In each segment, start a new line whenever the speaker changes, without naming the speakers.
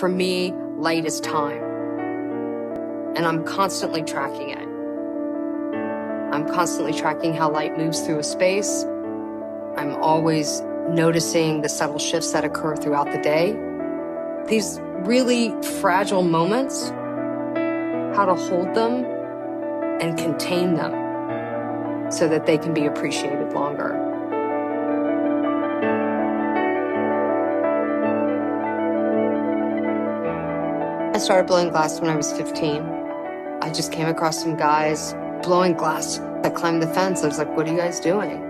For me, light is time. And I'm constantly tracking it. I'm constantly tracking how light moves through a space. I'm always noticing the subtle shifts that occur throughout the day. These really fragile moments, how to hold them and contain them so that they can be appreciated longer. I started blowing glass when I was 15. I just came across some guys blowing glass. I climbed the fence. I was like, what are you guys doing?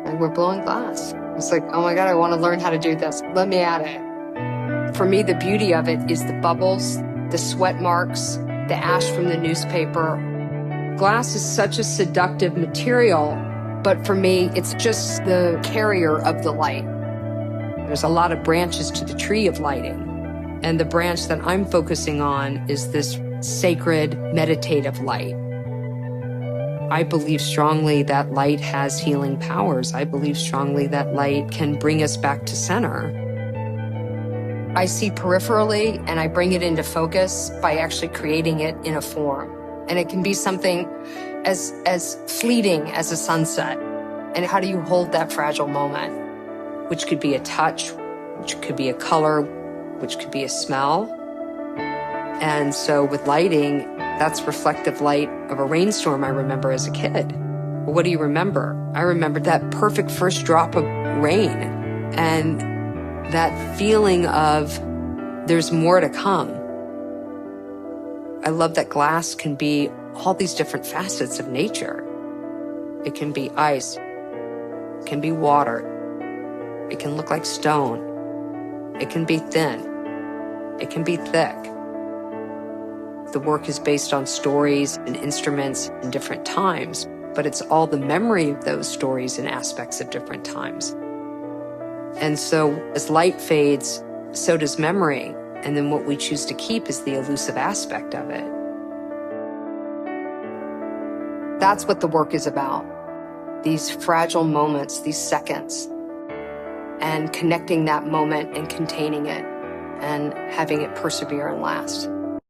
And we're blowing glass. I was like, oh my God, I want to learn how to do this. Let me at it. For me, the beauty of it is the bubbles, the sweat marks, the ash from the newspaper. Glass is such a seductive material, but for me, it's just the carrier of the light. There's a lot of branches to the tree of lighting. And the branch that I'm focusing on is this sacred, meditative light. I believe strongly that light has healing powers. I believe strongly that light can bring us back to center. I see peripherally and I bring it into focus by actually creating it in a form. And it can be something as fleeting as a sunset. And how do you hold that fragile moment? Which could be a touch, which could be a color, which could be a smell. And so with lighting, that's reflective light of a rainstorm I remember as a kid. What do you remember? I remember that perfect first drop of rain and that feeling of there's more to come. I love that glass can be all these different facets of nature. It can be ice, it can be water, it can look like stone. It can be thin. It can be thick. The work is based on stories and instruments in different times, but it's all the memory of those stories and aspects of different times. And so as light fades, so does memory. And then what we choose to keep is the elusive aspect of it. That's what the work is about. These fragile moments, these seconds, and connecting that moment and containing it and having it persevere and last.